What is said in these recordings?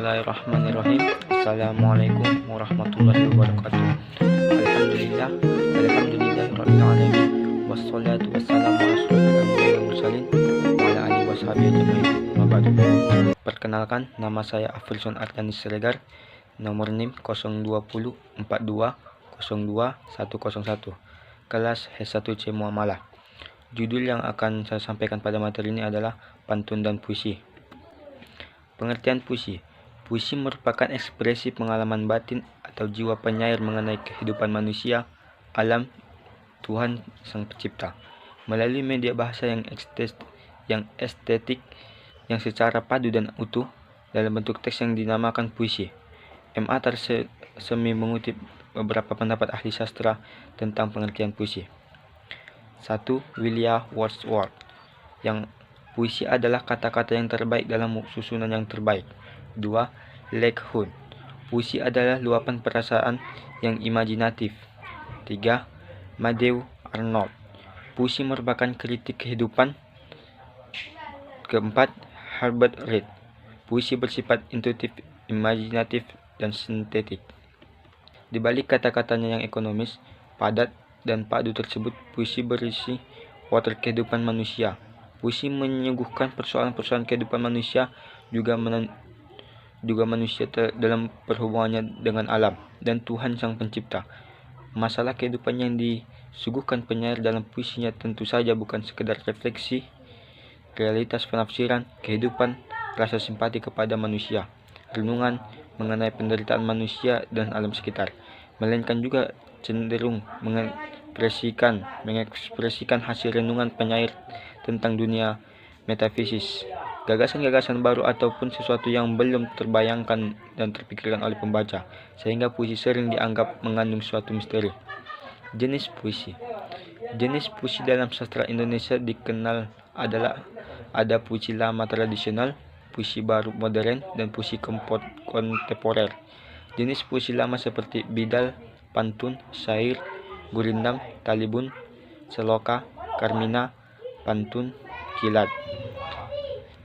Bismillahirrahmanirrahim. Assalamualaikum warahmatullahi wabarakatuh. Alhamdulillahirabbil alamin. Wassalatu wassalamu ala asyrofil anbiya'i wal mursalin wa ala alihi washabihi ajmain. Amma ba'du. Perkenalkan, nama saya Afrizon Artanis Siregar, nomor NIM 020 42 02 101, kelas H1C Muamalah. Judul yang akan saya sampaikan pada materi ini adalah pantun dan puisi. Pengertian puisi. Puisi merupakan ekspresi pengalaman batin atau jiwa penyair mengenai kehidupan manusia, alam, Tuhan Sang Pencipta, melalui media bahasa yang estetik, yang secara padu dan utuh, dalam bentuk teks yang dinamakan puisi. M.A. Tarsemi mengutip beberapa pendapat ahli sastra tentang pengertian puisi. 1. William Wordsworth, yang puisi adalah kata-kata yang terbaik dalam susunan yang terbaik. 2. Leghorn, puisi adalah luapan perasaan yang imajinatif. 3. Matthew Arnold, puisi merupakan kritik kehidupan. 4. Herbert Reed, puisi bersifat intuitif, imajinatif, dan sintetik. Di balik kata-katanya yang ekonomis, padat, dan padu tersebut, puisi berisi water kehidupan manusia. Puisi menyuguhkan persoalan-persoalan kehidupan manusia, juga manusia dalam perhubungannya dengan alam dan Tuhan Sang Pencipta. Masalah kehidupan yang disuguhkan penyair dalam puisinya tentu saja bukan sekedar refleksi, realitas penafsiran kehidupan, rasa simpati kepada manusia, renungan mengenai penderitaan manusia dan alam sekitar, melainkan juga cenderung mengekspresikan hasil renungan penyair tentang dunia metafisis, gagasan-gagasan baru ataupun sesuatu yang belum terbayangkan dan terpikirkan oleh pembaca, sehingga puisi sering dianggap mengandung suatu misteri. Jenis puisi. Jenis puisi dalam sastra Indonesia dikenal ada puisi lama tradisional, puisi baru modern, dan puisi kontemporer. Jenis puisi lama seperti bidal, pantun, syair, gurindam, talibun, seloka, karmina, pantun, kilat.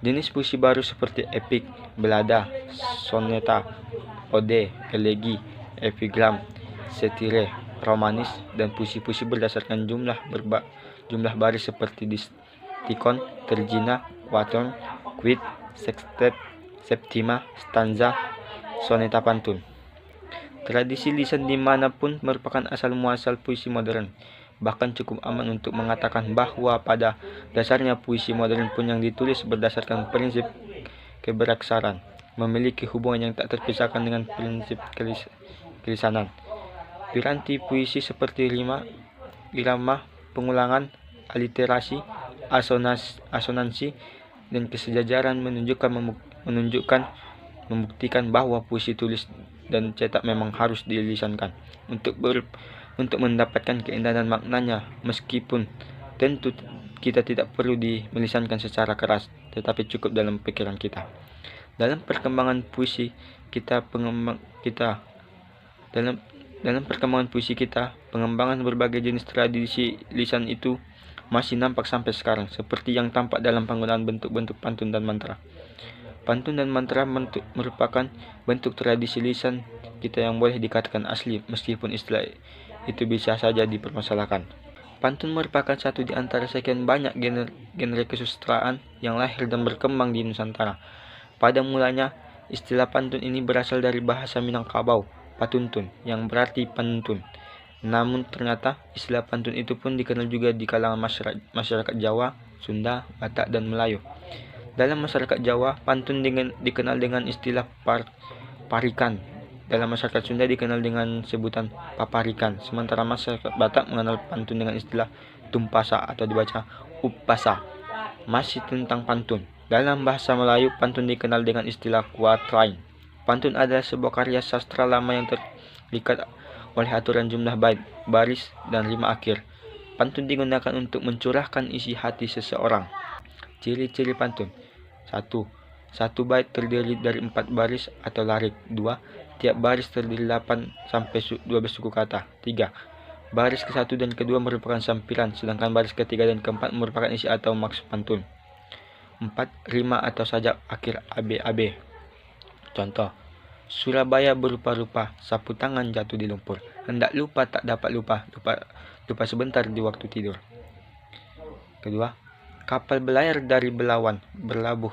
Jenis puisi baru seperti epik, belada, soneta, ode, elegi, epigram, satire, romanis, dan puisi-puisi berdasarkan jumlah baris seperti distikon, terjina, waton, quit, sextet, septima, stanza, soneta, pantun. Tradisi lisan dimanapun merupakan asal muasal puisi modern. Bahkan cukup aman untuk mengatakan bahwa pada dasarnya puisi modern pun yang ditulis berdasarkan prinsip keberaksaran, memiliki hubungan yang tak terpisahkan dengan prinsip kelisanan. Piranti puisi seperti rima, irama, pengulangan, aliterasi, asonansi, dan kesejajaran membuktikan bahwa puisi tulis dan cetak memang harus dilisankan untuk mendapatkan keindahan maknanya, meskipun tentu kita tidak perlu melisankan secara keras, tetapi cukup dalam pikiran kita. Dalam perkembangan puisi kita, pengembangan berbagai jenis tradisi lisan itu masih nampak sampai sekarang, seperti yang tampak dalam penggunaan bentuk-bentuk pantun dan mantra. Pantun dan mantra merupakan bentuk tradisi lisan kita yang boleh dikatakan asli, meskipun istilah itu bisa saja dipermasalahkan. Pantun merupakan satu di antara sekian banyak genre kesusastraan yang lahir dan berkembang di Nusantara. Pada mulanya, istilah pantun ini berasal dari bahasa Minangkabau, patuntun, yang berarti penuntun. Namun ternyata istilah pantun itu pun dikenal juga di kalangan masyarakat Jawa, Sunda, Batak, dan Melayu. Dalam masyarakat Jawa, pantun dikenal dengan istilah parikan. Dalam masyarakat Sunda dikenal dengan sebutan paparikan. Sementara masyarakat Batak mengenal pantun dengan istilah tumpasa atau dibaca upasa. Masih tentang pantun. Dalam bahasa Melayu, pantun dikenal dengan istilah quatrain. Pantun adalah sebuah karya sastra lama yang terikat oleh aturan jumlah bait, baris, dan rima akhir. Pantun digunakan untuk mencurahkan isi hati seseorang. Ciri-ciri pantun. 1. Satu bait terdiri dari 4 baris atau larik. 2. Tiap baris terdiri 8 sampai 12 suku kata. 3. Baris ke-1 dan ke-2 merupakan sampiran, sedangkan baris ke-3 dan ke-4 merupakan isi atau maksud pantun. 4. Rima atau sajak akhir AB. Contoh, Surabaya berupa-rupa, sapu tangan jatuh di lumpur. Hendak lupa tak dapat lupa, lupa sebentar di waktu tidur. Kedua, kapal berlayar dari Belawan, berlabuh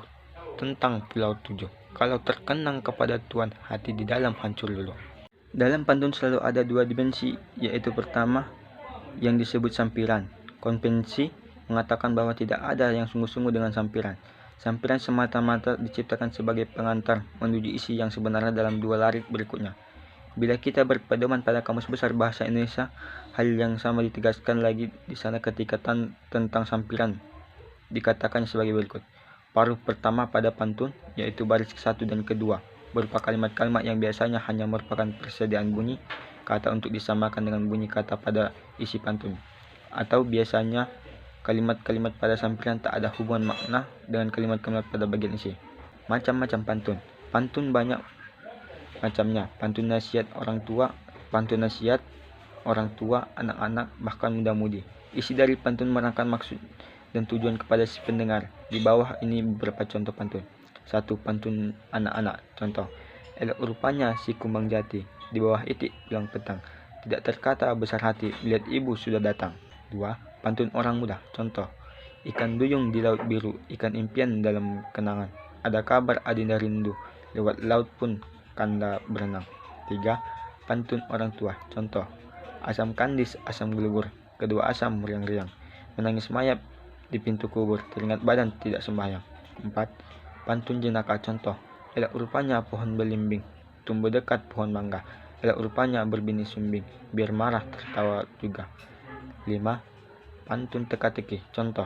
tentang Pulau Tujuh. Kalau terkenang kepada Tuhan, hati di dalam hancur luluh. Dalam pantun selalu ada dua dimensi, yaitu pertama yang disebut sampiran. Konvensi mengatakan bahwa tidak ada yang sungguh-sungguh dengan sampiran. Sampiran semata-mata diciptakan sebagai pengantar menuju isi yang sebenarnya dalam dua larik berikutnya. Bila kita berpedoman pada Kamus Besar Bahasa Indonesia, hal yang sama ditegaskan lagi di sana ketika tentang sampiran dikatakan sebagai berikut. Paruh pertama pada pantun, yaitu baris ke-1 dan kedua, berupa kalimat-kalimat yang biasanya hanya merupakan persediaan bunyi kata untuk disamakan dengan bunyi kata pada isi pantun, atau biasanya kalimat-kalimat pada sampiran tak ada hubungan makna dengan kalimat-kalimat pada bagian isi. Macam-macam pantun. Pantun banyak macamnya. Pantun nasihat orang tua, anak-anak, bahkan muda-mudi. Isi dari pantun menerangkan maksud dan tujuan kepada si pendengar. Di bawah ini beberapa contoh pantun. 1. Pantun anak-anak. Contoh, elok rupanya si kumbang jati, di bawah itik pulang petang, tidak terkata besar hati, lihat ibu sudah datang. 2. Pantun orang muda. Contoh, ikan duyung di laut biru, ikan impian dalam kenangan, ada kabar adinda rindu, lewat laut pun kanda berenang. 3. Pantun orang tua. Contoh, asam kandis, asam gelugur, kedua asam meriang-riang, menangis mayat di pintu kubur, teringat badan tidak sembahyang. 4. Pantun jenaka. Contoh, elok rupanya pohon belimbing, tumbuh dekat pohon mangga, elok rupanya berbini sumbing, biar marah tertawa juga. 5. Pantun teka-teki. Contoh,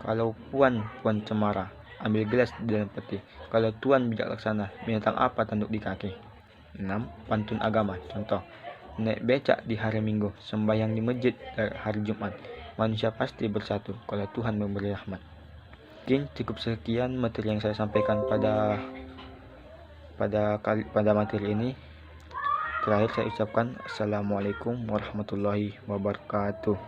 kalau puan cemara, ambil gelas di dalam peti, kalau tuan bijak laksana, binatang apa tanduk di kaki. 6. Pantun agama. Contoh, naik becak di hari Minggu, sembahyang di masjid hari Jumat, manusia pasti bersatu kalau Tuhan memberi rahmat. Mungkin cukup sekian materi yang saya sampaikan pada materi ini. Terakhir saya ucapkan Assalamualaikum warahmatullahi wabarakatuh.